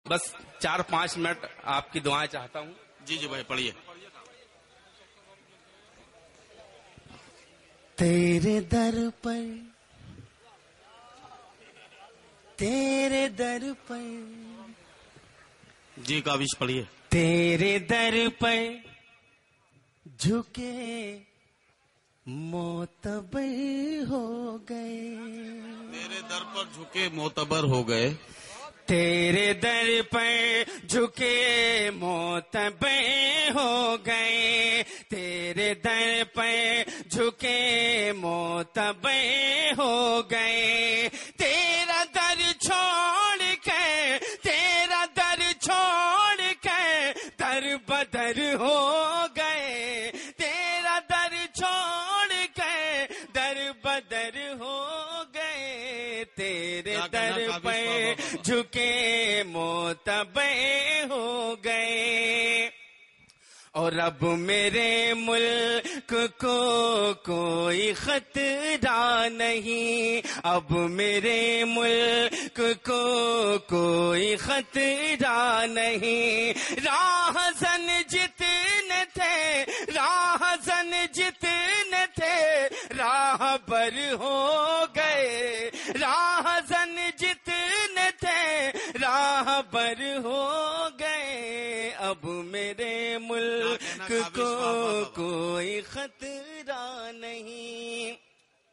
بس 4-5 منٹ آپ کی دعائیں چاہتا ہوں. جی جی بھائی پڑھیے. تیرے در پر تیرے در پر جی کاوش پڑھیے. تیرے در پر جھکے معتبر ہو گئے. تیرے در پر جھکے معتبر ہو گئے. تیرے در پر جھکے معتبر ہو گئے. تیرے در پر جھکے معتبر ہو گئے. تیرا در چھوڑ کے تیرا در چھوڑ کے در بدر ہو گئے. تیرا در چھوڑ کے در بدر ہو گئے. تیرے در پہ جھکے معتبر ہو گئے. اور اب میرے ملک کو کوئی خطرہ نہیں. اب میرے ملک کو کوئی خطرہ نہیں. راہزن جتنے تھے راہزن جتنے تھے راہ بر ہو گئے. راہزن جتنے تھے راہ بر ہو گئے. اب میرے ملک کو کوئی خطرہ نہیں.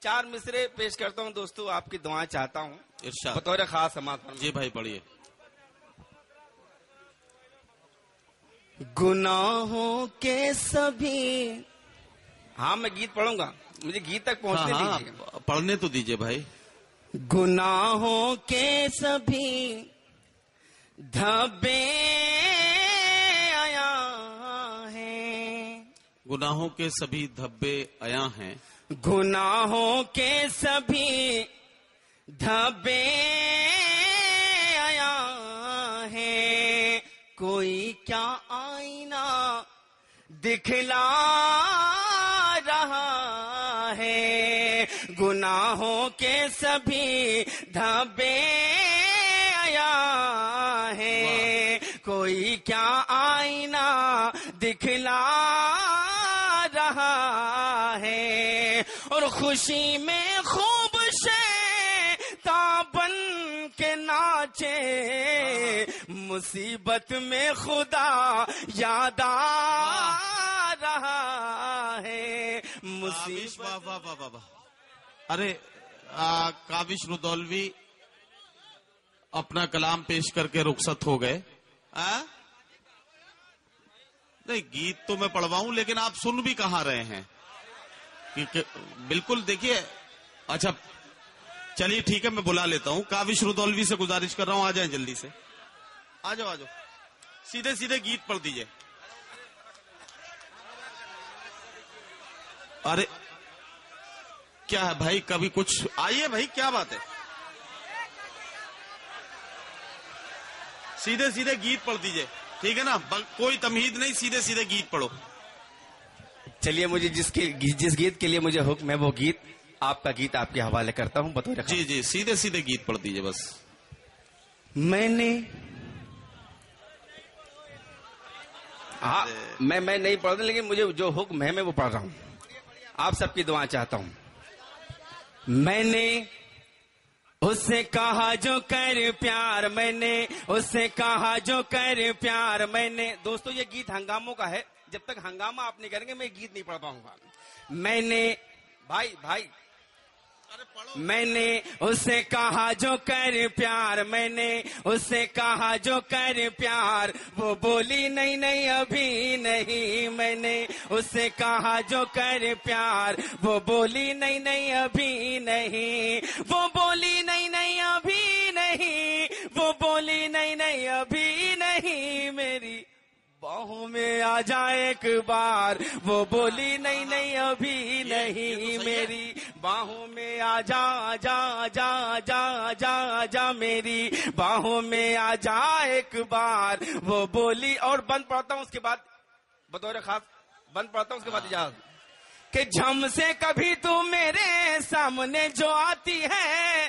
4 مصرے پیش کرتا ہوں دوستو، آپ کی دعائیں چاہتا ہوں ارشاد. بطور خاص سماعت فرمائیں. جی بھائی پڑھیے. گناہوں کے سبھی، ہاں میں گیت پڑھوں گا، مجھے گیت تک پہنچنے دیجیے. پڑھنے تو دیجیے بھائی. گناہوں کے سبھی دھبے آیا ہیں. گناہوں کے سبھی دھبے عیاں ہیں. گناہوں کے سبھی دھبے آیا ہیں. کوئی کیا آئینہ دکھلا رہا ہے. گناہوں کے سبھی دھبے آیا ہے. کوئی کیا آئینہ دکھلا رہا ہے. اور خوشی میں خوب شیطان کے ناچے. مصیبت میں خدا یاد آ رہا ہے. مصیبت. ارے کاوش ردولوی اپنا کلام پیش کر کے رخصت ہو گئے. نہیں گیت تو میں پڑھواؤں لیکن آپ سن بھی کہاں رہے ہیں. بالکل دیکھیے. اچھا چلیے ٹھیک ہے میں بلا لیتا ہوں. کاوش ردولوی سے گزارش کر رہا ہوں آ جائیں جلدی سے. آ جاؤ سیدھے سیدھے گیت پڑھ دیجئے. ارے کیا ہے بھائی کبھی کچھ آئیے بھائی کیا بات ہے. سیدھے سیدھے گیت پڑھ دیجئے ٹھیک ہے نا. کوئی تمہید نہیں سیدھے سیدھے گیت پڑھو. چلیے مجھے جس گیت کے لیے مجھے حکم ہے وہ گیت آپ کا گیت آپ کے حوالے کرتا ہوں بطور. جی جی سیدھے سیدھے گیت پڑھ دیجئے بس. میں نے میں نہیں پڑھ رہا لیکن مجھے جو حکم ہے میں وہ پڑھ رہا ہوں. آپ سب کی دعائیں چاہتا ہوں. میں نے اس سے کہا جو کر پیار. میں نے اس سے کہا جو کر پیار. میں نے دوستو یہ گیت ہنگاموں کا ہے. جب تک ہنگامہ آپ نہیں کریں گے میں گیت نہیں پڑھ پاؤں گا. میں نے بھائی میں نے اس سے کہا جو کر پیار. میں نے اس سے کہا جو کر پیار. وہ بولی نہیں ابھی نہیں. میں نے اس سے کہا جو کر پیار. وہ بولی نہیں ابھی نہیں. وہ بولی نہیں ابھی نہیں. وہ بولی نہیں ابھی نہیں. میری باہوں میں آ جائے ایک بار. وہ بولی نہیں ابھی نہیں. میری باہوں میں آ جا جا جا جا جا جا. میری باہوں میں آ جا ایک بار. وہ بولی. اور بند پڑھتا ہوں اس کے بعد بطور خاص بند پڑھتا ہوں اس کے بعد اجازت کہ جھم سے کبھی تو میرے سامنے جو آتی ہے